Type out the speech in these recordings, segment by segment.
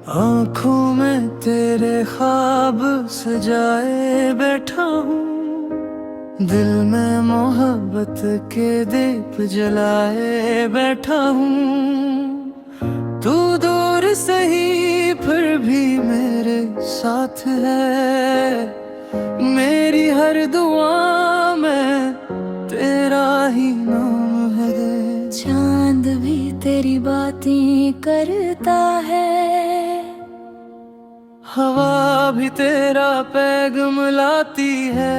आँखों में तेरे ख्वाब सजाए बैठा हूँ, दिल में मोहब्बत के दीप जलाए बैठा हूँ। तू दूर सही फिर भी मेरे साथ है, मेरी हर दुआ में तेरा ही नाम है। चांद भी तेरी बातें करता है, हवा भी तेरा पैगाम लाती है।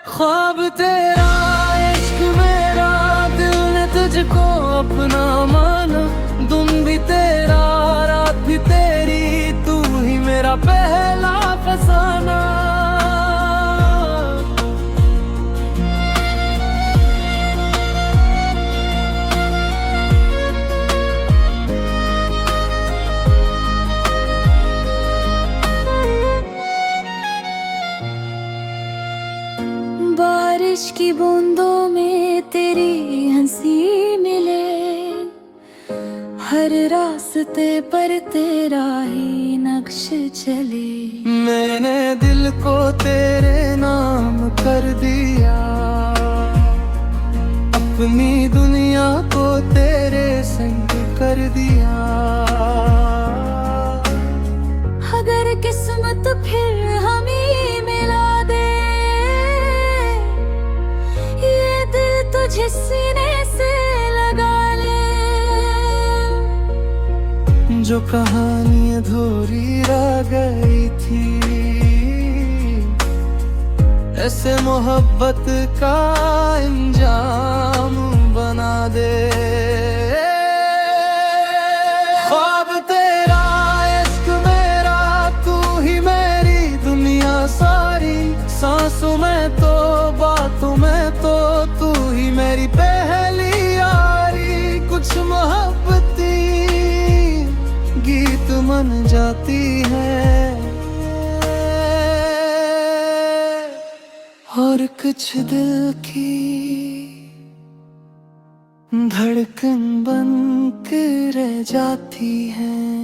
ख्वाब तेरा इश्क मेरा, दिल ने तुझको अपना माना। दिन भी तेरा रात भी तेरी, तू ही मेरा पहला फसाना। बारिश की बूंदों में तेरी हंसी मिले, हर रास्ते पर तेरा ही नक्श चले। मैंने दिल को तेरे नाम कर दिया, अपनी दुनिया को तेरे संग कर दिया। अगर किस्मत फिर हमें मिला दे, ये दिल तुझे सीने से लगा ले। जो कहानी अधूरी रह गई थी, ऐसे मोहब्बत का इंजाम बना दे। ख्वाब तेरा इश्क मेरा, तू ही मेरी दुनिया सारी। सांसों में तो बातों में तो तू ही मेरी पहली यारी। कुछ मोहब्बती गीत मन जाती है, और कुछ दिल की धड़कन बन के रह जाती है।